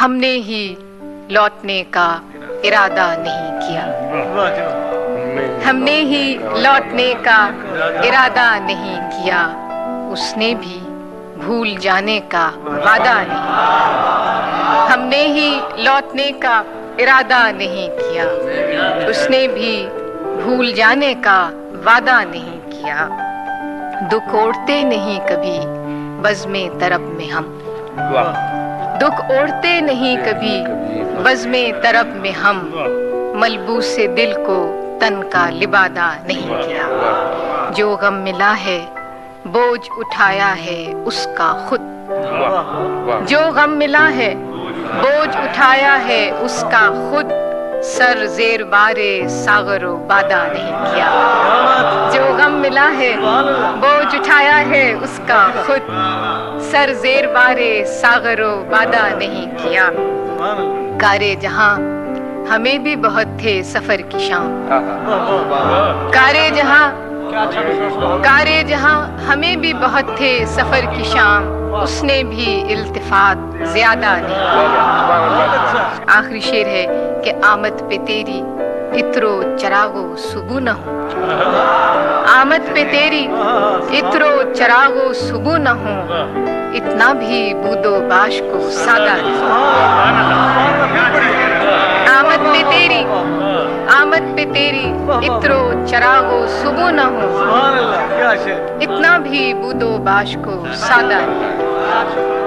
ہم نے ہی لوٹنے کا ارادہ نہیں کیا، ہم نے ہی لوٹنے کا ارادہ نہیں کیا، اس نے بھی بھول جانے کا وعدہ نہیں کیا، ہم نے ہی لوٹنے کا ارادہ نہیں کیا، اس نے بھی بھول جانے کا وعدہ نہیں کیا۔ دکھ اوڑھتے نہیں کبھی بزم طرب میں ہم، دکھ اوڑھتے نہیں کبھی بزم طرب میں ہم، ملبوس دل کو تن کا لبادہ نہیں کیا۔ جو غم ملا ہے بوجھ اٹھایا ہے اس کا خود، جو غم ملا ہے بوجھ اٹھایا ہے اس کا خود، سر زیر بار ساغر و بادہ نہیں کیا۔ جو غم ملا ہے بوجھ اٹھایا ہے اس کا خود، سر زیر بار ساغر و بادہ نہیں کیا۔ کارے جہاں ہمیں بھی بہت تھے سفر کی شام، کارے جہاں ہمیں بھی بہت تھے سفر کی شام، اس نے بھی التفات زیادہ نہیں کیا۔ آخری شعر ہے کہ آمد پہ تیری عطر و چراغ و صبح نہ ہوں، آمد پہ تیری عطر و چراغ و صبح نہ ہوں، اتنا بھی بود و باش کو سادہ نہیں۔ آمد پہ تیری عطر و چراغ و صبح نہ ہوں، اتنا بھی بود و باش کو سادہ نہیں۔